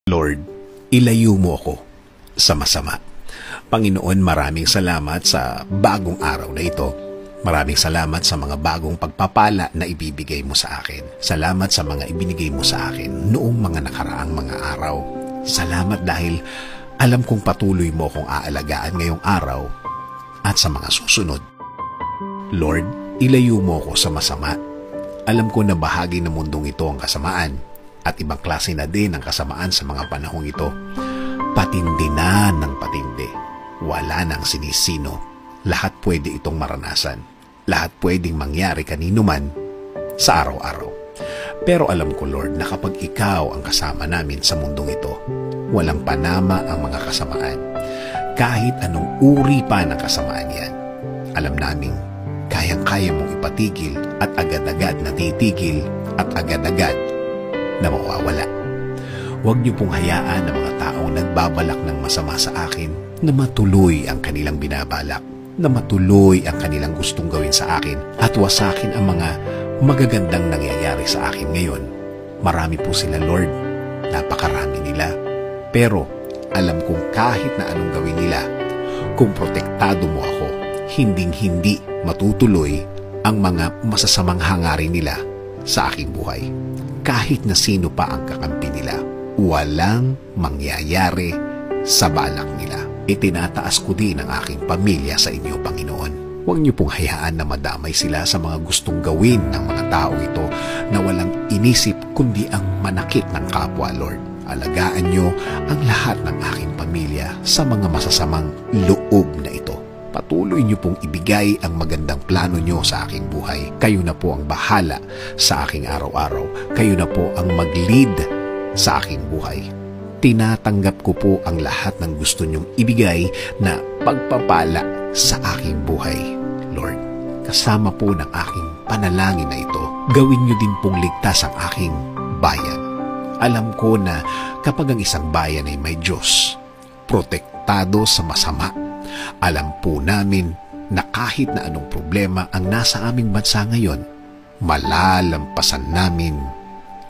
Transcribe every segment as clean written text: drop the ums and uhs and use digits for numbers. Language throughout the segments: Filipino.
Lord, ilayo mo ako sa masama. Panginoon, maraming salamat sa bagong araw na ito. Maraming salamat sa mga bagong pagpapala na ibibigay mo sa akin. Salamat sa mga ibinigay mo sa akin noong mga nakaraang mga araw. Salamat dahil alam kong patuloy mo akong aalagaan ngayong araw at sa mga susunod. Lord, ilayo mo ako sa masama. Alam ko na bahagi ng mundong ito ang kasamaan at ibang klase na din ang kasamaan sa mga panahong ito. Patindi na ng patindi. Wala nang sinisino. Lahat pwede itong maranasan. Lahat pwedeng mangyari kanino man sa araw-araw. Pero alam ko, Lord, na kapag ikaw ang kasama namin sa mundong ito, walang panama ang mga kasamaan. Kahit anong uri pa ng kasamaan yan, alam namin kayang-kaya mong ipatigil at agad-agad natitigil at agad-agad na mawawala. Huwag niyo pong hayaan ng mga taong nagbabalak ng masama sa akin na matuloy ang kanilang binabalak, na matuloy ang kanilang gustong gawin sa akin at wasakin ang mga magagandang nangyayari sa akin ngayon. Marami po sila, Lord. Napakarami nila. Pero alam kong kahit na anong gawin nila, kung protektado mo ako, hinding-hindi matutuloy ang mga masasamang hangarin nila sa aking buhay. Kahit na sino pa ang kakampi nila, walang mangyayari sa balak nila. Itinataas ko din ang aking pamilya sa inyo, Panginoon. Huwag niyo pong hayaan na madamay sila sa mga gustong gawin ng mga tao ito na walang inisip kundi ang manakit ng kapwa, Lord. Alagaan niyo ang lahat ng aking pamilya sa mga masasamang loob na ito. Patuloy niyo pong ibigay ang magandang plano niyo sa aking buhay. Kayo na po ang bahala sa aking araw-araw. Kayo na po ang mag-lead sa aking buhay. Tinatanggap ko po ang lahat ng gusto niyong ibigay na pagpapala sa aking buhay. Lord, kasama po ng aking panalangin na ito, gawin niyo din pong ligtas ang aking bayan. Alam ko na kapag ang isang bayan ay may Diyos, protektado sa masama, alam po namin na kahit na anong problema ang nasa aming bansa ngayon, malalampasan namin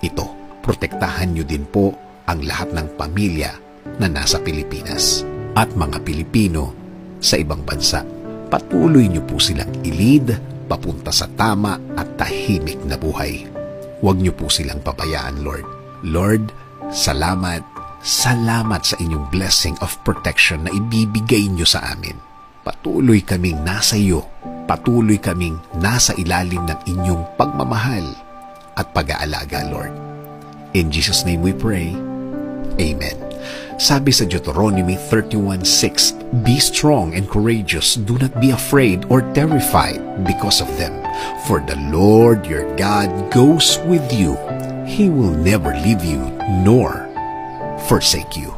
ito. Protektahan niyo din po ang lahat ng pamilya na nasa Pilipinas at mga Pilipino sa ibang bansa. Patuloy niyo po silang ilid papunta sa tama at tahimik na buhay. Huwag niyo po silang pabayaan, Lord. Lord, salamat. Salamat sa inyong blessing of protection na ibibigay niyo sa amin. Patuloy kaming nasa iyo. Patuloy kaming nasa ilalim ng inyong pagmamahal at pag-aalaga, Lord. In Jesus' name we pray. Amen. Sabi sa Deuteronomy 31:6, "Be strong and courageous. Do not be afraid or terrified because of them. For the Lord your God goes with you. He will never leave you nor forsake you."